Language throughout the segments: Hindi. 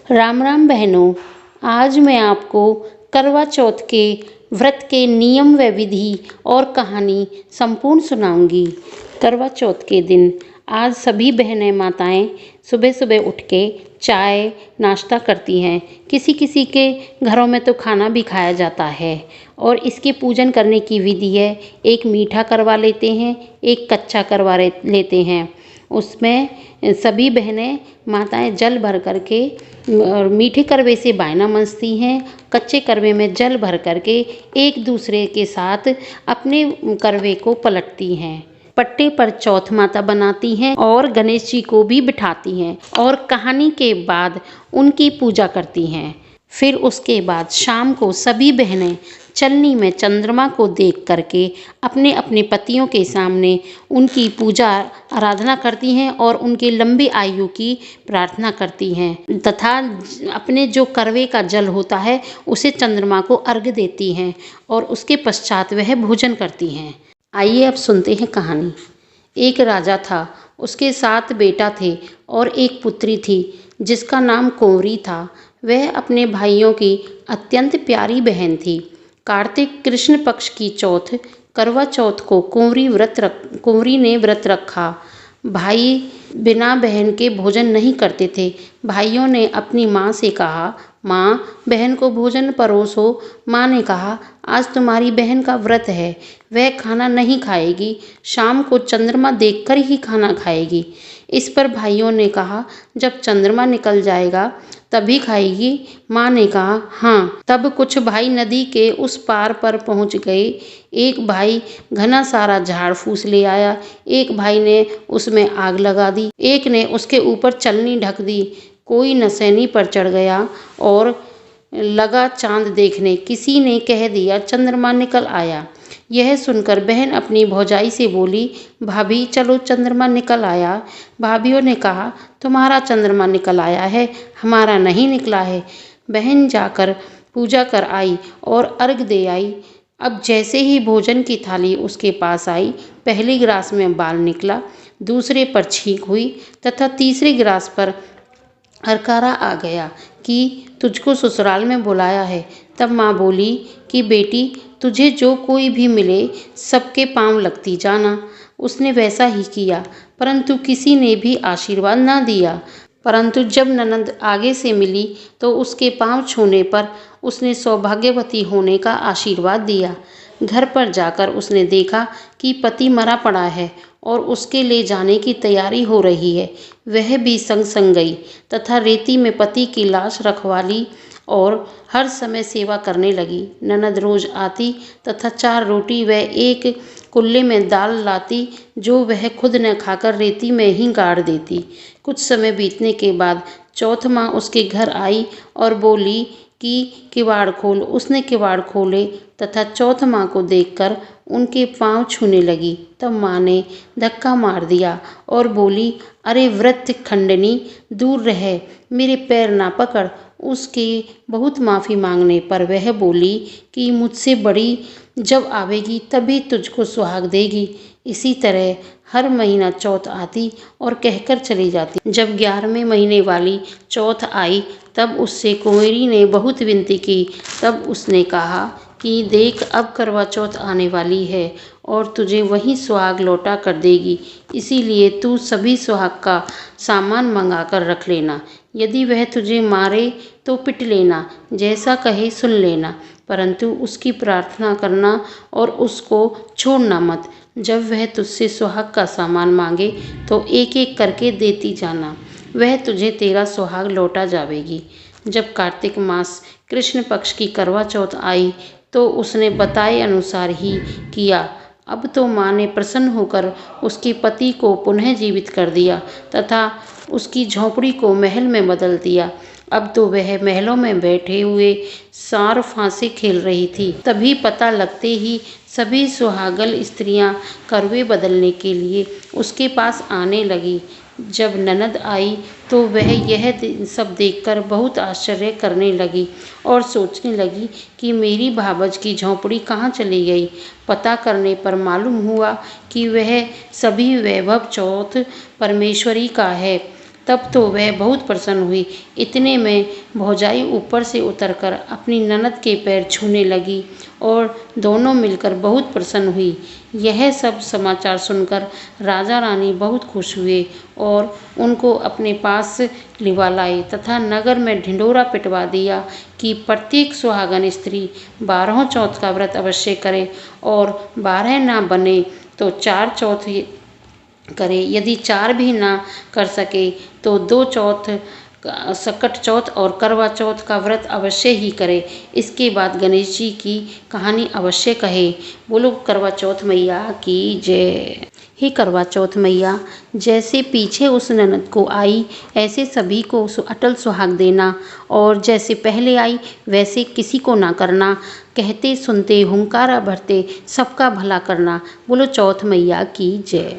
राम राम बहनों, आज मैं आपको करवा चौथ के व्रत के नियम व विधि और कहानी संपूर्ण सुनाऊंगी। करवा चौथ के दिन आज सभी बहनें माताएं सुबह सुबह उठ के चाय नाश्ता करती हैं। किसी किसी के घरों में तो खाना भी खाया जाता है और इसके पूजन करने की विधि है। एक मीठा करवा लेते हैं, एक कच्चा करवा लेते हैं। उसमें सभी बहनें माताएं जल भर करके और मीठे करवे से बायना मंजती हैं। कच्चे करवे में जल भर करके एक दूसरे के साथ अपने करवे को पलटती हैं। पट्टे पर चौथ माता बनाती हैं और गणेश जी को भी बिठाती हैं और कहानी के बाद उनकी पूजा करती हैं। फिर उसके बाद शाम को सभी बहनें चलनी में चंद्रमा को देख करके अपने अपने पतियों के सामने उनकी पूजा आराधना करती हैं और उनकी लंबी आयु की प्रार्थना करती हैं तथा अपने जो करवे का जल होता है उसे चंद्रमा को अर्घ्य देती हैं और उसके पश्चात वह भोजन करती हैं। आइए अब सुनते हैं कहानी। एक राजा था, उसके 7 बेटा थे और एक पुत्री थी जिसका नाम कुंवरी था। वह अपने भाइयों की अत्यंत प्यारी बहन थी। कार्तिक कृष्ण पक्ष की चौथ करवा चौथ को कुंवरी ने व्रत रखा। भाई बिना बहन के भोजन नहीं करते थे। भाइयों ने अपनी माँ से कहा, माँ बहन को भोजन परोसो। माँ ने कहा, आज तुम्हारी बहन का व्रत है, वह खाना नहीं खाएगी, शाम को चंद्रमा देखकर ही खाना खाएगी। इस पर भाइयों ने कहा, जब चंद्रमा निकल जाएगा तभी खाएगी। माँ ने कहा, हाँ। तब कुछ भाई नदी के उस पार पर पहुँच गए। एक भाई घना सारा झाड़ फूस ले आया, एक भाई ने उसमें आग लगा दी, एक ने उसके ऊपर चलनी ढक दी। कोई नसैनी पर चढ़ गया और लगा चांद देखने। किसी ने कह दिया चंद्रमा निकल आया। यह सुनकर बहन अपनी भौजाई से बोली, भाभी चलो चंद्रमा निकल आया। भाभीयों ने कहा, तुम्हारा चंद्रमा निकल आया है, हमारा नहीं निकला है। बहन जाकर पूजा कर आई और अर्घ दे आई। अब जैसे ही भोजन की थाली उसके पास आई, पहले गिलास में बाल निकला, दूसरे पर छींक हुई तथा तीसरे गिलास पर हरकारा आ गया कि तुझको ससुराल में बुलाया है। तब माँ बोली कि बेटी तुझे जो कोई भी मिले सबके पांव लगती जाना। उसने वैसा ही किया, परंतु किसी ने भी आशीर्वाद ना दिया। परंतु जब ननद आगे से मिली तो उसके पांव छूने पर उसने सौभाग्यवती होने का आशीर्वाद दिया। घर पर जाकर उसने देखा कि पति मरा पड़ा है और उसके ले जाने की तैयारी हो रही है। वह भी संग संग गई तथा रेती में पति की लाश रखवा ली और हर समय सेवा करने लगी। ननद रोज आती तथा 4 रोटी व एक कुल्ले में दाल लाती, जो वह खुद न खाकर रेती में ही गाड़ देती। कुछ समय बीतने के बाद चौथ माँ उसके घर आई और बोली कि किवाड़ खोल। उसने किवाड़ खोले तथा चौथ माँ को देखकर उनके पांव छूने लगी। तब माँ ने धक्का मार दिया और बोली, अरे व्रत खंडनी, दूर रह, मेरे पैर ना पकड़। उसके बहुत माफ़ी मांगने पर वह बोली कि मुझसे बड़ी जब आवेगी तभी तुझको सुहाग देगी। इसी तरह हर महीना चौथ आती और कहकर चली जाती। जब 11वें महीने वाली चौथ आई तब उससे कुंवरी ने बहुत विनती की। तब उसने कहा कि देख, अब करवा चौथ आने वाली है और तुझे वही सुहाग लौटा कर देगी, इसीलिए तू सभी सुहाग का सामान मंगा कर रख लेना। यदि वह तुझे मारे तो पिट लेना, जैसा कहे सुन लेना, परंतु उसकी प्रार्थना करना और उसको छोड़ना मत। जब वह तुझसे सुहाग का सामान मांगे तो एक एक करके देती जाना, वह तुझे तेरा सुहाग लौटा जावेगी। जब कार्तिक मास कृष्ण पक्ष की करवा चौथ आई तो उसने बताए अनुसार ही किया। अब तो माँ ने प्रसन्न होकर उसके पति को पुनः जीवित कर दिया तथा उसकी झोंपड़ी को महल में बदल दिया। अब तो वह महलों में बैठे हुए सार फांसे खेल रही थी। तभी पता लगते ही सभी सुहागल स्त्रियां करवे बदलने के लिए उसके पास आने लगी। जब ननद आई तो वह यह सब देखकर बहुत आश्चर्य करने लगी और सोचने लगी कि मेरी भावज की झोंपड़ी कहाँ चली गई। पता करने पर मालूम हुआ कि वह सभी वैभव चौथ परमेश्वरी का है। तब तो वह बहुत प्रसन्न हुई। इतने में भौजाई ऊपर से उतरकर अपनी ननद के पैर छूने लगी और दोनों मिलकर बहुत प्रसन्न हुई। यह सब समाचार सुनकर राजा रानी बहुत खुश हुए और उनको अपने पास लिवा लाए तथा नगर में ढिंढोरा पिटवा दिया कि प्रत्येक सुहागन स्त्री 12 चौथ का व्रत अवश्य करे और 12 ना बने तो 4 चौथ करे। यदि 4 भी ना कर सके तो 2 चौथ, सकट चौथ और करवा चौथ का व्रत अवश्य ही करे। इसके बाद गणेश जी की कहानी अवश्य कहे। बोलो करवा चौथ मैया की जय। हे करवा चौथ मैया, जैसे पीछे उस ननद को आई ऐसे सभी को अटल सुहाग देना और जैसे पहले आई वैसे किसी को ना करना। कहते सुनते हुंकारा भरते सबका भला करना। बोलो चौथ मैया की जय।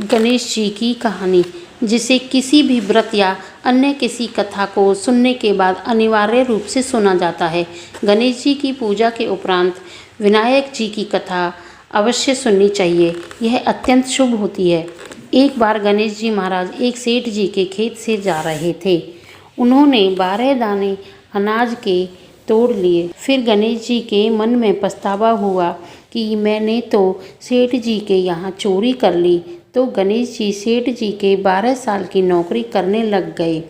गणेश जी की कहानी, जिसे किसी भी व्रत या अन्य किसी कथा को सुनने के बाद अनिवार्य रूप से सुना जाता है। गणेश जी की पूजा के उपरांत विनायक जी की कथा अवश्य सुननी चाहिए। यह अत्यंत शुभ होती है। एक बार गणेश जी महाराज एक सेठ जी के खेत से जा रहे थे। उन्होंने 12 दाने अनाज के तोड़ लिए। फिर गणेश जी के मन में पछतावा हुआ कि मैंने तो सेठ जी के यहाँ चोरी कर ली। तो गणेश जी सेठ जी के 12 साल की नौकरी करने लग गए।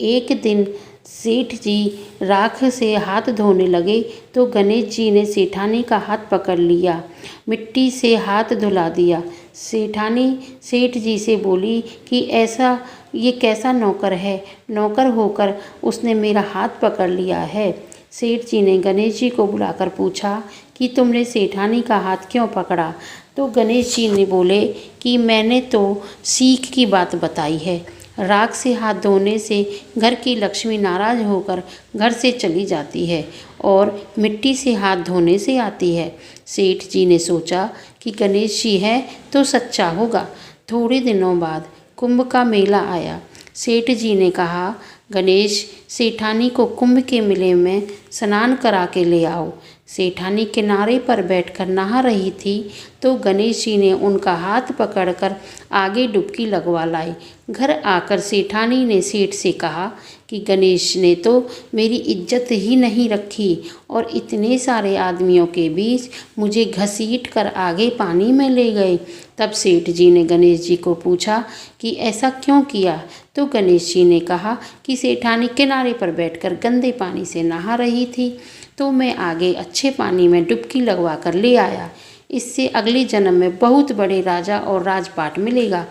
एक दिन सेठ जी राख से हाथ धोने लगे तो गणेश जी ने सेठानी का हाथ पकड़ लिया, मिट्टी से हाथ धुला दिया। सेठानी सेठ जी से बोली कि ऐसा ये कैसा नौकर है, नौकर होकर उसने मेरा हाथ पकड़ लिया है। सेठ जी ने गणेश जी को बुलाकर पूछा कि तुमने सेठानी का हाथ क्यों पकड़ा। तो गणेश जी ने बोले कि मैंने तो सीख की बात बताई है। राख से हाथ धोने से घर की लक्ष्मी नाराज होकर घर से चली जाती है और मिट्टी से हाथ धोने से आती है। सेठ जी ने सोचा कि गणेश जी है तो सच्चा होगा। थोड़े दिनों बाद कुंभ का मेला आया। सेठ जी ने कहा, गणेश सेठानी को कुंभ के मेले में स्नान करा के ले आओ। सेठानी किनारे पर बैठकर नहा रही थी तो गणेश जी ने उनका हाथ पकड़कर आगे डुबकी लगवा लाई। घर आकर सेठानी ने सेठ से कहा कि गणेश ने तो मेरी इज्जत ही नहीं रखी और इतने सारे आदमियों के बीच मुझे घसीट कर आगे पानी में ले गए। तब सेठ जी ने गणेश जी को पूछा कि ऐसा क्यों किया। तो गणेश जी ने कहा कि सेठानी किनारे पर बैठकर गंदे पानी से नहा रही थी तो मैं आगे अच्छे पानी में डुबकी लगवा कर ले आया। इससे अगले जन्म में बहुत बड़े राजा और राजपाट मिलेगा।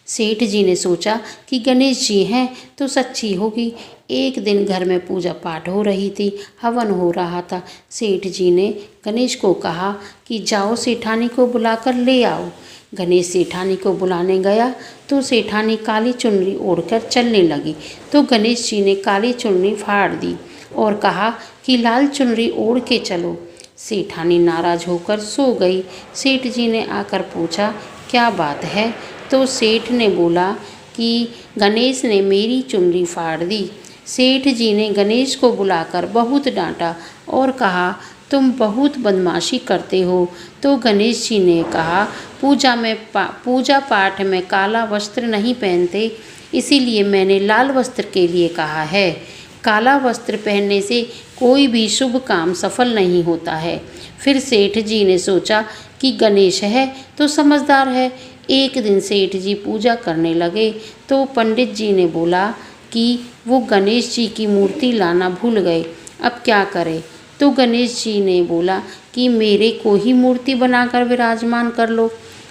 सेठ जी ने सोचा कि गणेश जी हैं तो सच्ची होगी। एक दिन घर में पूजा पाठ हो रही थी, हवन हो रहा था। सेठ जी ने गणेश को कहा कि जाओ सेठानी को बुलाकर ले आओ। गणेश सेठानी को बुलाने गया तो सेठानी काली चुनरी ओढ़कर चलने लगी। तो गणेश जी ने काली चुनरी फाड़ दी और कहा कि लाल चुनरी ओढ़ के चलो। सेठानी नाराज होकर सो गई। सेठ जी ने आकर पूछा, क्या बात है। तो सेठ ने बोला कि गणेश ने मेरी चुनरी फाड़ दी। सेठ जी ने गणेश को बुलाकर बहुत डांटा और कहा, तुम बहुत बदमाशी करते हो। तो गणेश जी ने कहा, पूजा पाठ में काला वस्त्र नहीं पहनते, इसीलिए मैंने लाल वस्त्र के लिए कहा है। काला वस्त्र पहनने से कोई भी शुभ काम सफल नहीं होता है। फिर सेठ जी ने सोचा कि गणेश है तो समझदार है। एक दिन सेठ जी पूजा करने लगे तो पंडित जी ने बोला कि वो गणेश जी की मूर्ति लाना भूल गए, अब क्या करें। तो गणेश जी ने बोला कि मेरे को ही मूर्ति बनाकर विराजमान कर लो,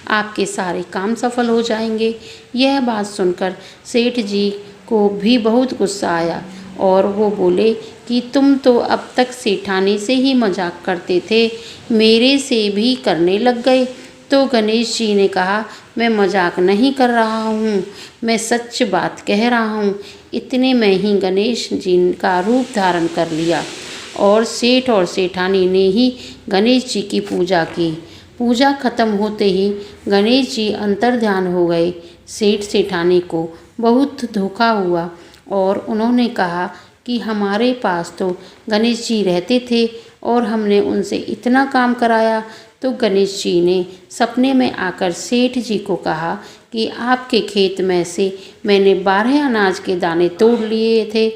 आपके सारे काम सफल हो जाएंगे। यह बात सुनकर सेठ जी को भी बहुत गुस्सा आया और वो बोले कि तुम तो अब तक सेठानी से ही मजाक करते थे, मेरे से भी करने लग गए। तो गणेश जी ने कहा, मैं मजाक नहीं कर रहा हूँ, मैं सच बात कह रहा हूँ। इतने में ही गणेश जी का रूप धारण कर लिया और सेठ और सेठानी ने ही गणेश जी की पूजा की। पूजा खत्म होते ही गणेश जी अंतर्ध्यान हो गए। सेठ सेठानी को बहुत धोखा हुआ और उन्होंने कहा कि हमारे पास तो गणेश जी रहते थे और हमने उनसे इतना काम कराया। तो गणेश जी ने सपने में आकर सेठ जी को कहा कि आपके खेत में से मैंने 12 अनाज के दाने तोड़ लिए थे।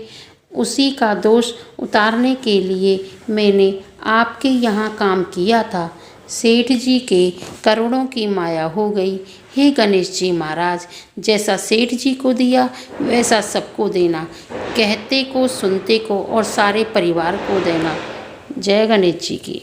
उसी का दोष उतारने के लिए मैंने आपके यहाँ काम किया था। सेठ जी के करोड़ों की माया हो गई। हे गणेश जी महाराज, जैसा सेठ जी को दिया वैसा सबको देना, कहते को सुनते को और सारे परिवार को देना। जय गणेश जी की।